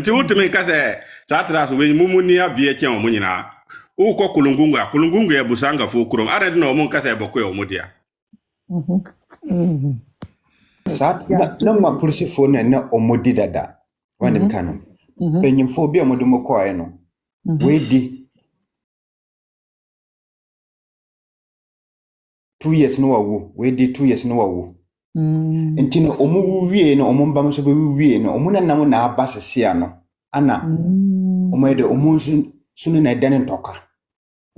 Ti ultime kase satra so we mumuni abie chen omunyina. Uko kulungungu ya busanga fu kurom. Are no mun kase bokwe omudia. Sa na ma polisi phone na omodi dada. Wande mkano. Penyimfo bi omodu mokwae no. We di 2 years no wawu. We di 2 years no wawu. Nti no omu wie no omu mbam so be wie no omu na nam na aba sese ano ana omu ede omu sunu na edane ntoka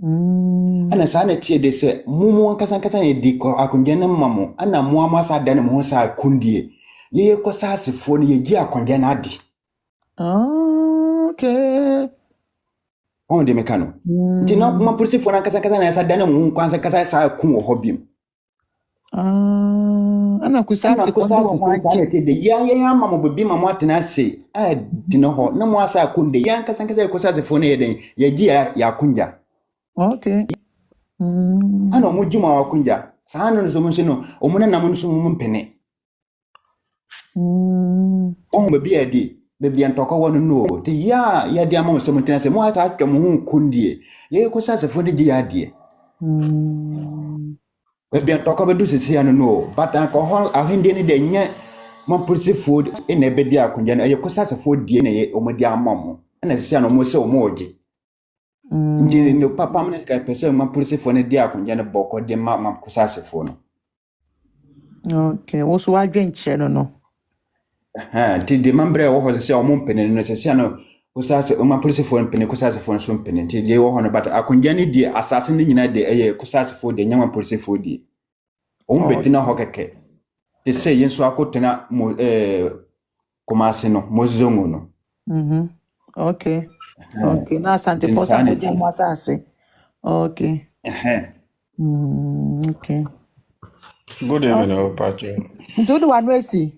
ana sa na tie de se mumu kasa na di ko akonje na mamo ana mu amasa dane mu sa kundie ye ko sa asefo no ye gi akonje na adi Okay. on de mekano nti no ma polisi fo na kasa na sa dane mu kwansa kasa sa kun wo hobim ana kusasi kondo mwaje de ya mama bobi mama atena se dino ho na mo asa kunde ya kasa kusasi fo na yeden ya gi ya kunja okay ana mo juma wa kunja sa no so mun sino o mun na mun so mun pene on bebi adi bebi antoko wonu no te ya di amama so mun tena se mo ata atwa mo hun kundie ye kusasi fo de gi ya die bebi antoko be du sisi anu no but alcohol ahinde ni de nya ma polisi food ina be dia kunja na ye kusasa food die na ye omodi amamo na sisi anu mo se o mo oje ndi no papa mne ka pese ma polisi food ne dia kunja na boko de ma kusasa food no okay wo so adwen kire no ti de mambre wo ho se o mo mpene no sisi anu kusasa ma polisi food mpene kusasa food so mpene ti je wo ho no but akunja ni die asase ni nyina de ye kusasa food de nya ma polisi food die on betina hokeke te se yenso akotena mo komase no mo zongo no okay na sante fosa mo de mo asase okay okay Good evening, Patrick. do the one we see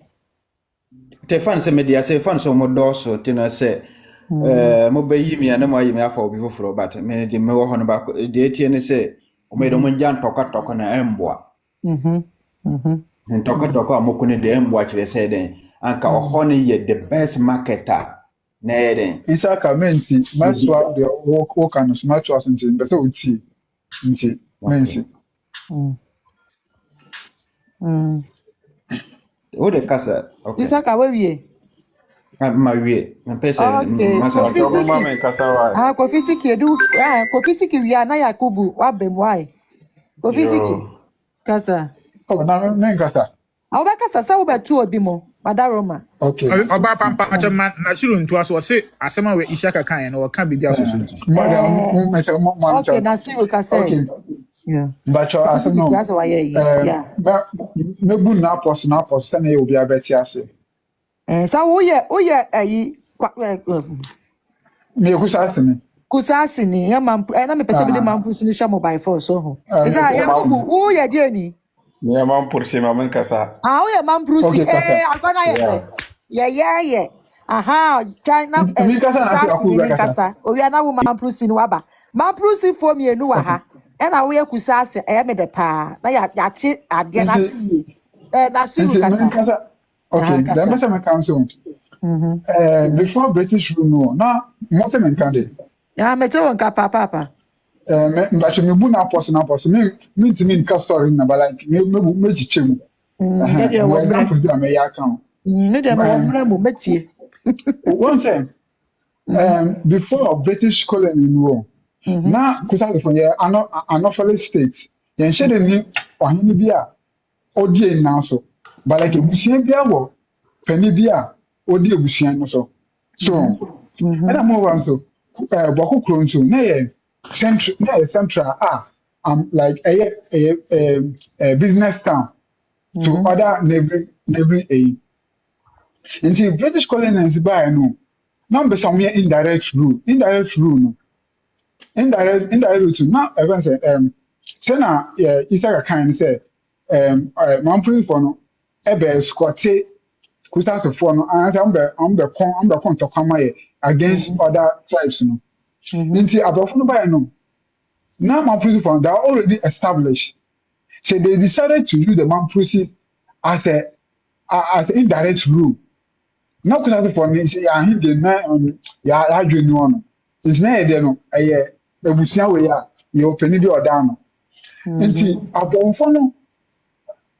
te fan se media se fan so mo doso tina se mo bayimi ana mo yimi afa obi foforo but me de me wo hono ba de tiene se o me do mo jan toka na emboa Ntoko amokune de emboa kire se den anka ohoni ye the best marketer na eden Isaka menti maswa de wo kan smart was nti mbese uti nti mensi o de kasa okay Isaka we wie ma wie na pesa masa ko fisiki edu ko fisiki wi na Yakubu wa bemwai ko fisiki kasa na men kasa awu ba kasa sa wo betu obi mo madaroma okay oba pampa achema na shiru ntu aso se asema we Isaka kan no ka bibi asoso nti okay na shiru kasa okay yeah but asema yeah mebu na post na ye obi abeti ase sa wo ye ayi me kusasi ni ya mampu na me pese bi de mampu sini sha mobile phone so ho isa Yakubu wo ye die ni Me man purse ma man kasa. wo ye mampu si agona ye aha China kasa o wi na wo mampu si ni waba mampu si fo mi enu wa ha na wo ye kusasi me de pa na ya ti ade na si na siru kasa okay then me say me council before British rule no na mo say me kande ya me te won ka papa but me bu na post me ntimi nka story na ba like me chichemu dey wo examples bi am ya kan me dey mo metie one time before British colony no na kusa for ye anofale state yen shede ni ohini bi a odie na so but like ebusia bi awo pani bi a odie ebusia no so and am over so boko kronso na ye central like a business town to other neighboring a until British colonies by no number somewhere indirect rule no indirect to now even say sena Isaka kan say man put for no ebe squatte kusta for no and am be kon to come against other tribes no until above no by no now man put for they are already established so they decided to use the man process as indirect rule na kusase for me say ahin de na ya adwenu no is na e de no eye ebusia we ya ye opani bi oda no nti abonfo no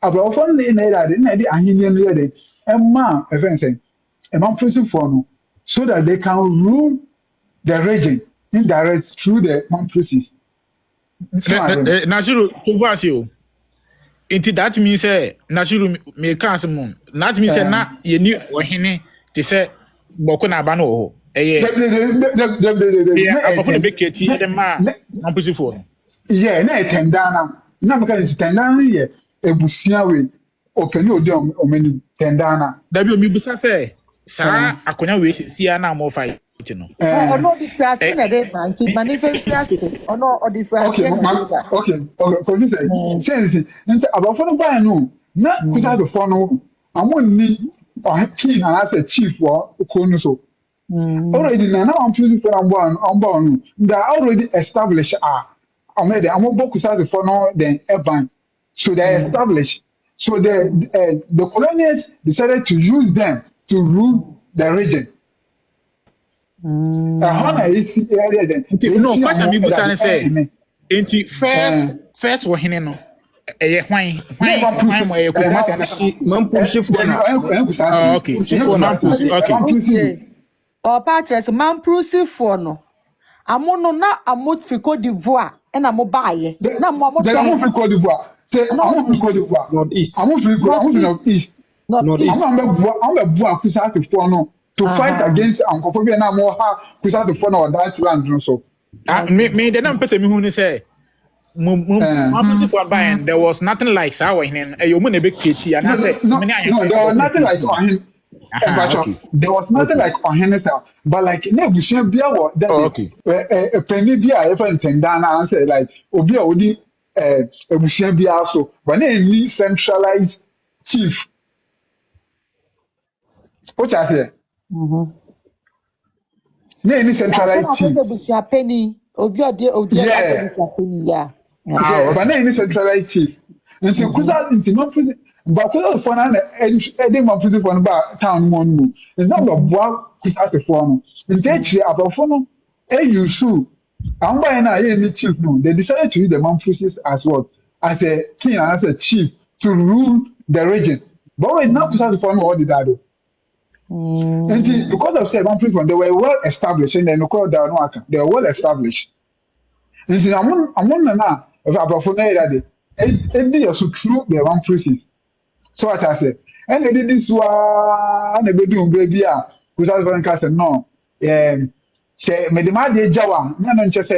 na de ahin ne no de emma e fen say emma prison for no so that they can rule the region indirect through the man process. Nasiru Kubasio. Inti that means Nasiru me can't moon. That means na ye knew or hene they say Bokuna Bano. Yeah, I'm going to make it here the man. I'm pretty for. Yeah, na tendana. Na maka is tendana ye ebusia we open your dom o menu tendana. That be me busa say, Sir, akonya we see na more fight. No, no, the first thing that they manifest, or no, or the first thing. Okay. So this sense, about for the no, not without the phone. I won't need or teen and as a chief or so. Already now I'm feeling for on born. They are already established. I'm both without the phone then Evan. So they established. So the colonials decided to use them to rule the region. No, question me busa say. Inti first wo hene no. Why mo man push for na. Okay. Patches man proof for no. Amono na amot fi Côte d'Ivoire na mo baaye. Na mo Côte d'Ivoire. Say I'm Côte d'Ivoire. Northeast. I'm Northeast. To fight against Ankophobia na more kusase for no that land no so. Me the name person me who say there was nothing like Sawa in you mun be keti and there was nothing like Ohin. There was nothing like Ohin, but like na busia bia wo that a penny bia e fa ntendana and say like obi a odi busia bia so but na any centralized chief. What you say? Yeah, any centralized chief. Yeah, but any centralized chief. And so, because not prison, but because for an edema prison for about town one move. It's not about what because for and actually about for no. You sue. I'm buying any chief no. They decided to use the man process as well as a king and as a chief to rule the region. But we're not because for no all the that. And because of seven people, they were well established and they were well established. And see, I'm one now about for that they also through the one process. So as I said, and they did this one, and they do baby without one castle. No, say, Medimadi Jawa, none just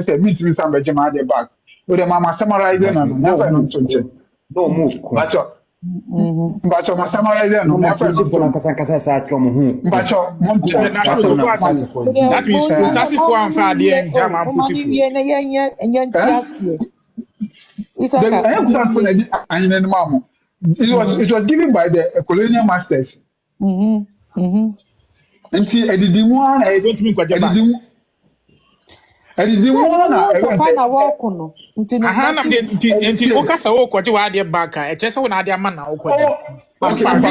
said, meet me some Bajamadi back. With the mama summarizing and never no move. But you must summarize no. That means Sasi for and Fadi and Jama Pussy. It was given by the colonial masters. And see, I didn't want I didn't want Nti okasa wo kwaje wa de back a echese wo na de ama na wo kwaje but that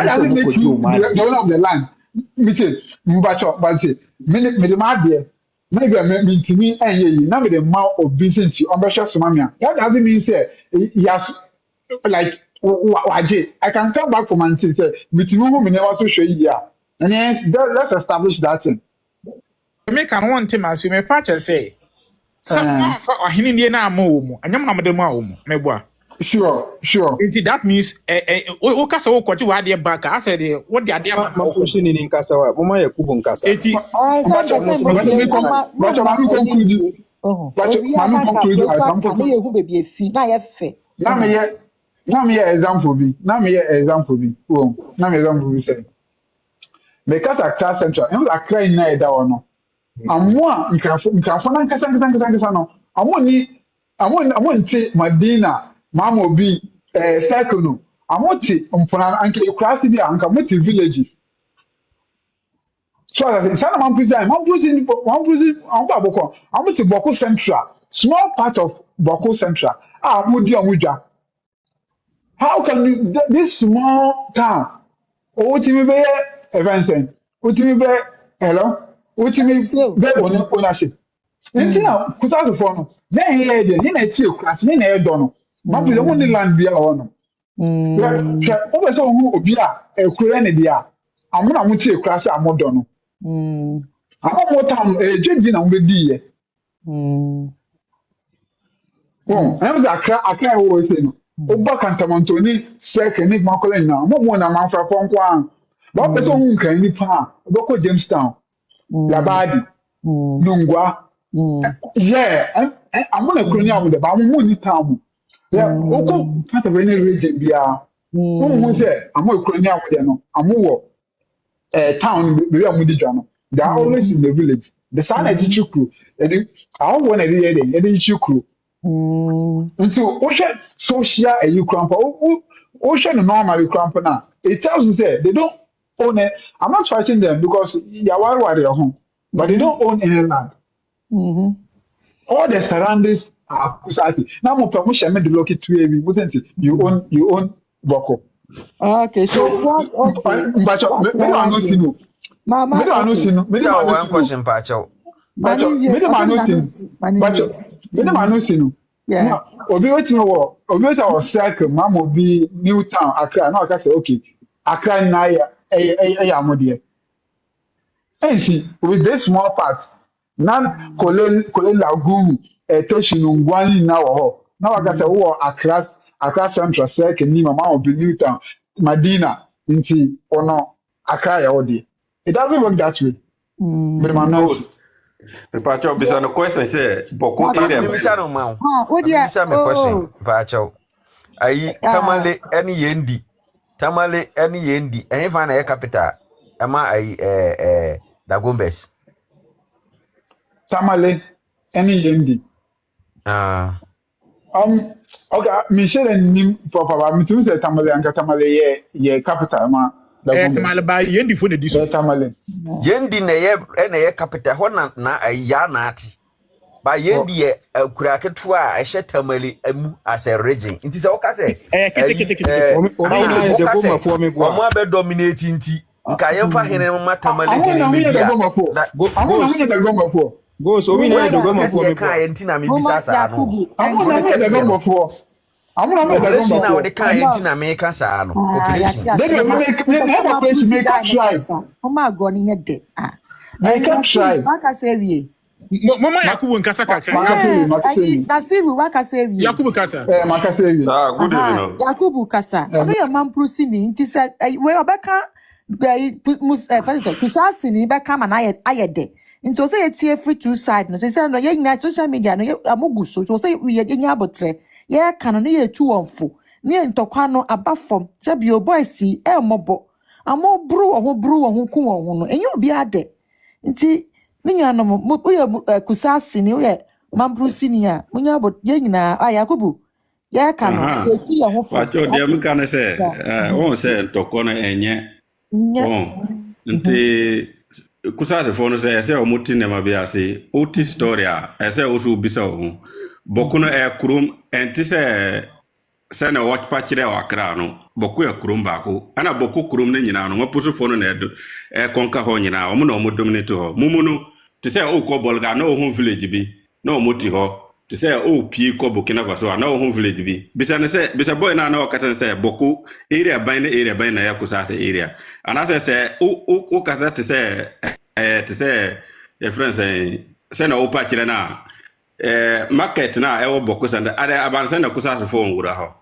doesn't make you the owner of the land. Me say mbacho but say me ma de maybe me ntimi enye yi na me the ma obedient on be hwe soma me a that doesn't mean say he has like waje I can come back from and say me ntimi hu me never so hwe yi a and let's establish that thing. Me can want him as you may patch say someone for hini na amu anyam na mede mu awu meboa sure that means o kasa wo kwaji wa de back I said what the idea ma push ni nkasa wa mo ma yakubu nkasa but mami conclude as I'm na me example bi na me example say me kasa class central en la cry na e da wono amwa nkrafo na nkasa no amoni Madina mama obi cycle no amoti mpona anke class bi anka moti villages so as sana man present amoti Boko Central small part of Boko Central amudi amudwa how can you, this small town ultimate be evansen ultimate be hello ultimate be ownership ntina kusase fo no then here dey na tie class na e do no ma bi le won land bia ho no o so hu obi a ekure ne dia amuna mu tie class amodo no amo tam jeji na mo di ye bon em za akra wo se no Oba Cantamantoni, second, Nick Macaulay now. Mo na manfra for Kwan. But person who can ni pa. Boko Jamestown. Labadi. Nungwa. Yeah, I'm gonna call you with the Bamu Muni town. Yeah, Oko part of any region bia. Who say I'm gonna call you with them. I'm more town we are Mudi Jano. They are always in the village. The son of Chichuku. And I want to hear them. And Chichuku. Until Ocean social and you cramp Ocean and normal cramp now. It tells you that they don't own it. I'm not fighting them because Yawar are their home, but they don't own any land. All the surroundings are precisely now more promotion made the local to you own Boko. Okay, so what yeah. Obi wetin circle mama bi Newtown Accra na ka say okay Accra na ya amode and see with this small part nan kole lagoon toshinu ngwani na wo ho na wa ka say wo Accra Central Circle ni mama obi Newtown Madina nti ono Accra ya ode it doesn't work that way but man no Pacho, bisa no question say Boko area. Misa no ma. Misa me question. Pacho. Ayi Tamale any yendi. Tamale any yendi. Any fa na capital. Ama ayi Dagombes. Tamale any yendi. Okay, me share nim papa me too say Tamale anga Tamale ye capital ma. Tamale ba yendi fo na di so. Tamale. Yendi na ye capital ho na ya na ati. Ba yendi ye kura ketu a ehye Tamale amu as a region. Nti se o ka se o mi na ye go ma fo me bo. O mo be dominate nti. Nka ye fa hene ma Tamale hene me bia. Go so mi na ye go ma fo me bo. Ka ye nti na me bisa sa no. I'm not now the kind in America. Oh my God, in your day. I can try. Waka say Mama Yakubu nkasa kakra. Nasiru waka say Yakubu kasa. Makasevi. Good evening. Yakubu kasa. No your man prosini nti say we obeka kusasi ni beka ma na ayede. Nti o say etie free two side no say no ye nyina social media no amogu so say we ye nya abotre. Ye kan no ye tu wonfo ne ntokwa no abafom se bi oboisi e mobo amo bru wo ku wo no enye obi ade nti minya no mo ye kusasi ni ye mambru sinia munya bo ye nyina Yakubu ye kan no ye ti ye ho fo Pacho de am kan se won se ntokwa no enye nti kusasi fo no se o muti ne ma bia se oti story a se o so bisa o Boko no kurum enti se na watch pachire wa Accra no Boko kurum baako ana Boko kurum ne nyina no mopuso fo no na konka ho nyina o mo na o dominate ho mumu no te se o ko bolga na o hu village bi na o moti ho te se o pie ko Burkina Faso na o hu village bi bisa ne se bisa boy na o kata se Boko area ban na ya kusase area ana se o kata te se e friends se na o pachire na market na ewo Boko sanda ada abansa na kusase fo ngura ho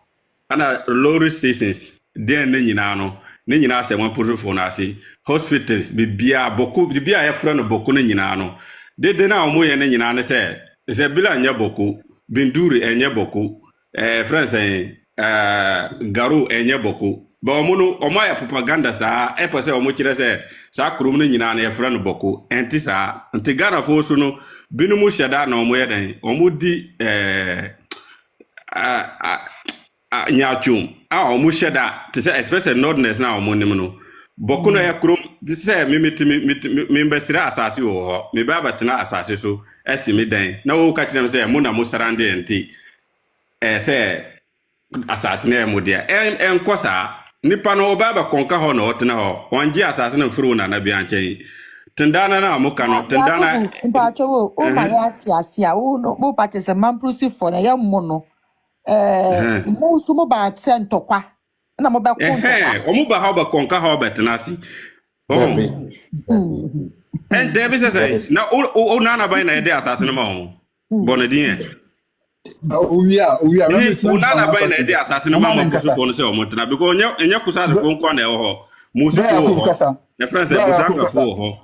ana lorry stations den ne nyina no ne nyina se wan portfolio na ase hospitals bibia Boko bibia ya fra no Boko ne nyina no de na omo ye ne nyina ne se bila nya Boko binduri enye Boko france garu enye Boko ba omo no omo ya propaganda sa pese omo kire se sa krum ne nyina na ya fra no Boko enti sa enti Ghana fo so no binumu shada na omo yeden omo di nyachum omo shada to say especially northerners na omo nim no Boko na yakrum say me mbesira asase wo me baba tena asase so esimi den na wo ka kire say mo na mo sarande enti say asase na mo dia enkosa nipa no oba ba konka ho na otena ho onje asase na furu na bia nchen tendana na amuka no tendana mpa chowo o ma ya ti asia o no mo pa chese mamprusi for na ya mo no mo su mo ba sentokwa na mo ba konka omu ba ha ba konka ha ba tenasi and there is say na o na ba na ede asase no ma ho bonadin we na ba na ede asase no ma mamprusi for no say o mo tena because enya kusa de fon kwa na e ho musu fo na friends kusa ka fo ho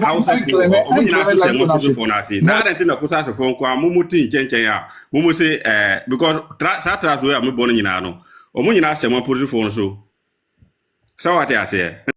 house fo o ni na se mo kusa fo na si na na kusa fo kwa mumuti nchenchen ya mumuse because sa trans we am bono nyina no o mo nyina se mo kusa fo no so what I say